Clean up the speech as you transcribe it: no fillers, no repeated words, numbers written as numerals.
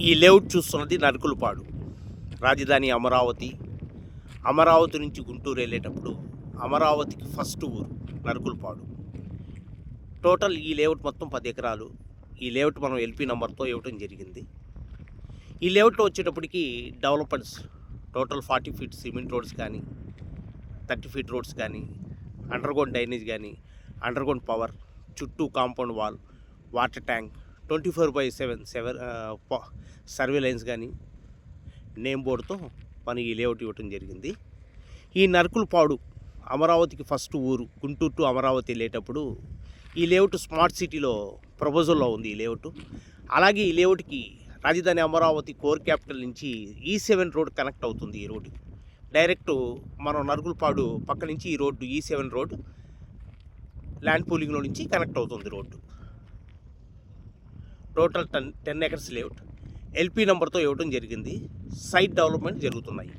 ఈ లేఅవుట్ చూస్తున్నది నరుకులపాడు, రాజధాని అమరావతి. అమరావతి నుంచి గుంటూరు వెళ్ళేటప్పుడు అమరావతికి ఫస్ట్ ఊరు నరుకులపాడు. టోటల్ ఈ లేఅవుట్ మొత్తం 10 ఎకరాలు. ఈ లేఅవుట్ మనం ఎల్పీ నెంబర్తో ఇవ్వటం జరిగింది. ఈ లేఅవుట్లో వచ్చేటప్పటికి developments total 40 feet cement roads కానీ, 30 ఫీట్ రోడ్స్ కానీ, అండర్గ్రౌండ్ డ్రైనేజ్ కానీ, అండర్గ్రౌండ్ పవర్, చుట్టూ compound wall, water tank, 24/7 surveillance కానీ, నేమ్ బోర్డుతో మనం ఈ లేఅవుట్ ఇవ్వటం జరిగింది. ఈ నరుకులపాడు అమరావతికి ఫస్ట్ ఊరు. గుంటూరు టు అమరావతి వెళ్ళేటప్పుడు ఈ లేఅవుట్ స్మార్ట్ సిటీలో ప్రపోజల్లో ఉంది ఈ లేఅవుట్. అలాగే ఈ లేఅవుట్కి రాజధాని అమరావతి కోర్ క్యాపిటల్ నుంచి E7 రోడ్ కనెక్ట్ అవుతుంది. ఈ రోడ్డు డైరెక్ట్ మనం నరుకులపాడు పక్క నుంచి ఈ రోడ్డు E7 రోడ్డు ల్యాండ్ పూలింగ్లో నుంచి కనెక్ట్ అవుతుంది road. Total 10 acres layout LP నెంబర్తో ఇవ్వడం జరిగింది. సైట్ డెవలప్మెంట్ జరుగుతున్నాయి.